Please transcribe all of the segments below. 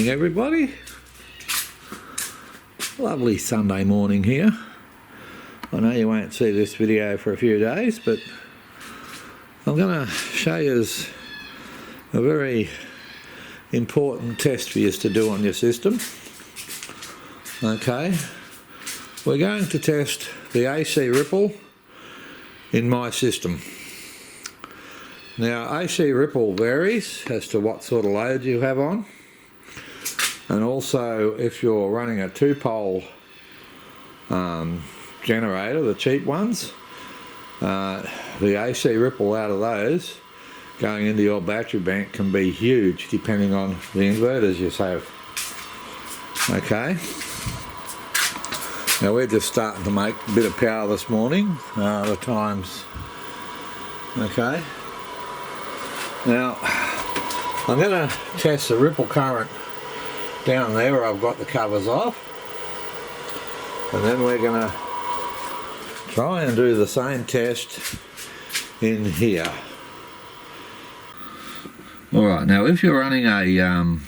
morning, everybody. Lovely Sunday morning here. I know you won't see this video for a few days, but I'm going to show you a very important test for you to do on your system. Okay, we're going to test the AC ripple in my system. Now, AC ripple varies as to what sort of load you have on, and also if you're running a 2-pole generator, the cheap ones, the AC ripple out of those going into your battery bank can be huge depending on the inverters you have. Okay, now we're just starting to make a bit of power this morning, the times. Okay, now I'm going to test the ripple current down there where I've got the covers off, and then we're going to try and do the same test in here. Alright, now if you're running a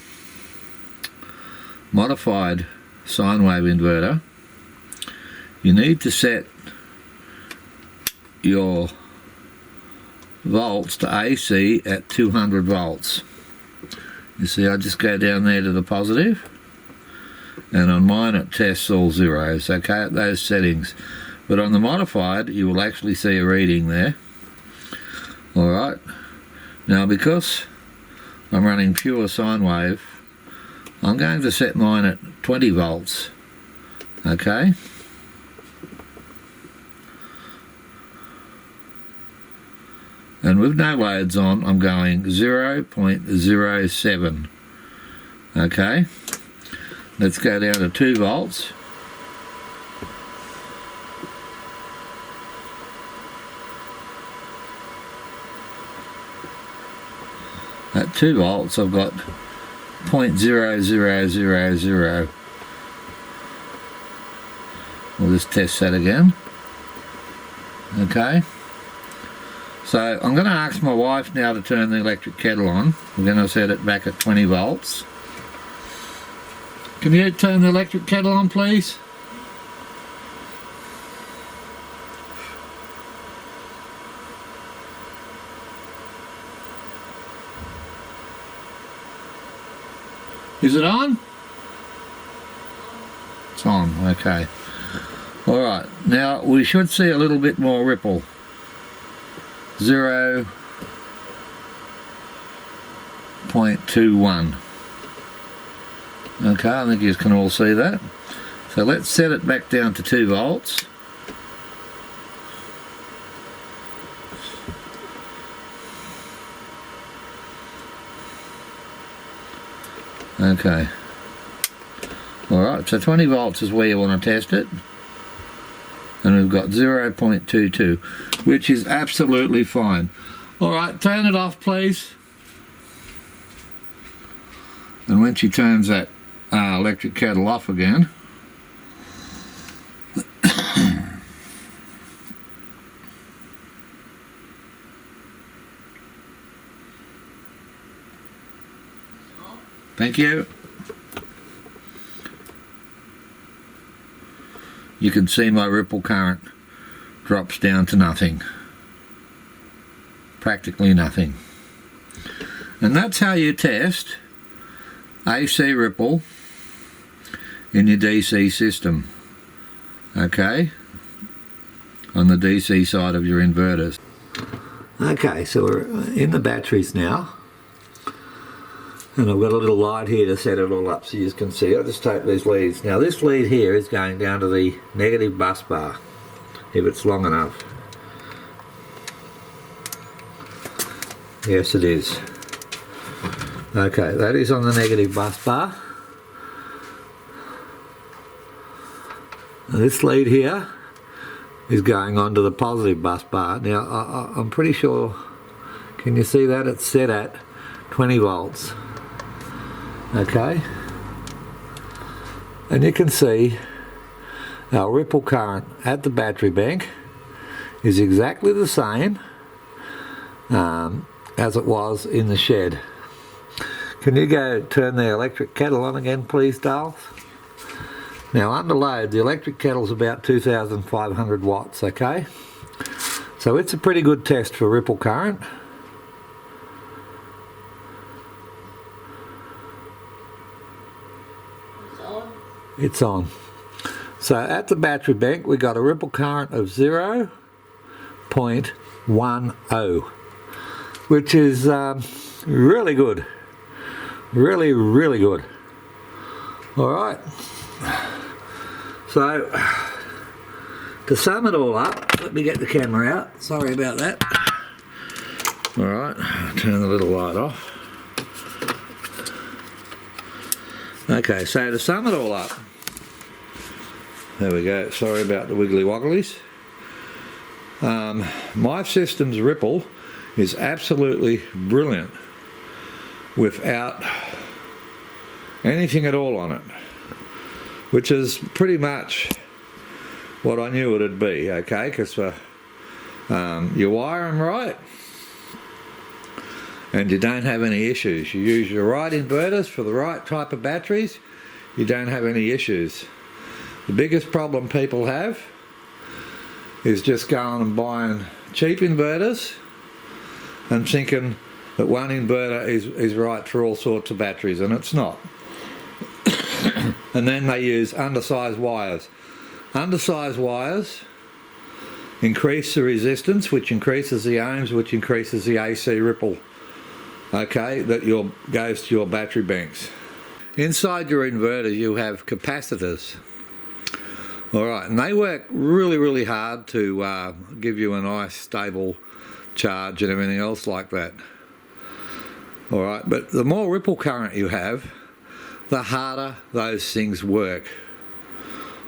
modified sine wave inverter, you need to set your volts to AC at 200 volts. You see, I just go down there to the positive, and on mine it tests all zeros, okay, at those settings. But on the modified, you will actually see a reading there. Alright, now because I'm running pure sine wave, I'm going to set mine at 20 volts, okay? And with no loads on, I'm going 0.07. Okay, let's go down to 2 volts. At 2 volts, I've got 0.0000. We'll just test that again. Okay. So I'm going to ask my wife now to turn the electric kettle on. We're going to set it back at 20 volts. Can you turn the electric kettle on, please? Is it on? It's on, okay. Alright, now we should see a little bit more ripple. 0.21. Okay, I think you can all see that. So let's set it back down to 2 volts. Okay. Alright, so 20 volts is where you want to test it. And we've got 0.22, which is absolutely fine. Alright, turn it off, please. And when she turns that electric kettle off again, thank you. You can see my ripple current drops down to nothing. Practically nothing. And that's how you test AC ripple in your DC system. Okay? On the DC side of your inverters. Okay, so we're in the batteries now. And I've got a little light here to set it all up so you can see. I'll just take these leads. Now this lead here is going down to the negative bus bar, if it's long enough. Yes, it is. Okay, that is on the negative bus bar. Now this lead here is going on to the positive bus bar. Now I'm pretty sure, can you see that? It's set at 20 volts. Okay, and you can see our ripple current at the battery bank is exactly the same as it was in the shed. Can you go turn the electric kettle on again, please, Dale? Now, under load, the electric kettle's about 2,500 watts, okay? So it's a pretty good test for ripple current. It's on. It's on. So at the battery bank, we got a ripple current of 0.10, which is really good. Really, really good. All right. So, to sum it all up, let me get the camera out. Sorry about that. All right, turn the little light off. Okay, so to sum it all up, there we go. Sorry about the wiggly wogglies. My system's ripple is absolutely brilliant without anything at all on it, which is pretty much what I knew it'd be, okay, because you wire them right and you don't have any issues. You use your right inverters for the right type of batteries, you don't have any issues. The biggest problem people have is just going and buying cheap inverters and thinking that one inverter is right for all sorts of batteries, and it's not. And then they use undersized wires. Undersized wires increase the resistance, which increases the ohms, which increases the AC ripple, okay, that goes to your battery banks. Inside your inverter you have capacitors. Alright, and they work really, really hard to give you a nice stable charge and everything else like that. Alright, but the more ripple current you have, the harder those things work.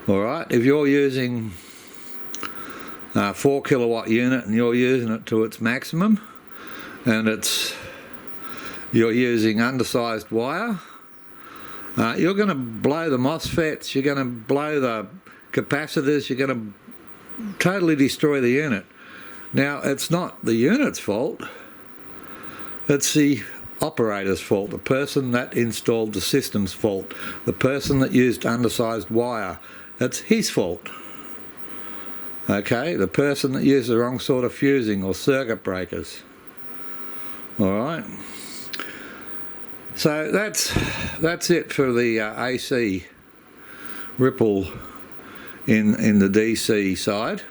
Alright, if you're using a 4 kilowatt unit and you're using it to its maximum, and you're using undersized wire, you're going to blow the MOSFETs, you're going to blow the capacitors, you're going to totally destroy the unit. Now, it's not the unit's fault, it's the operator's fault, the person that installed the system's fault, the person that used undersized wire, it's his fault. Okay, the person that used the wrong sort of fusing or circuit breakers. Alright, so that's it for the AC ripple in the DC side.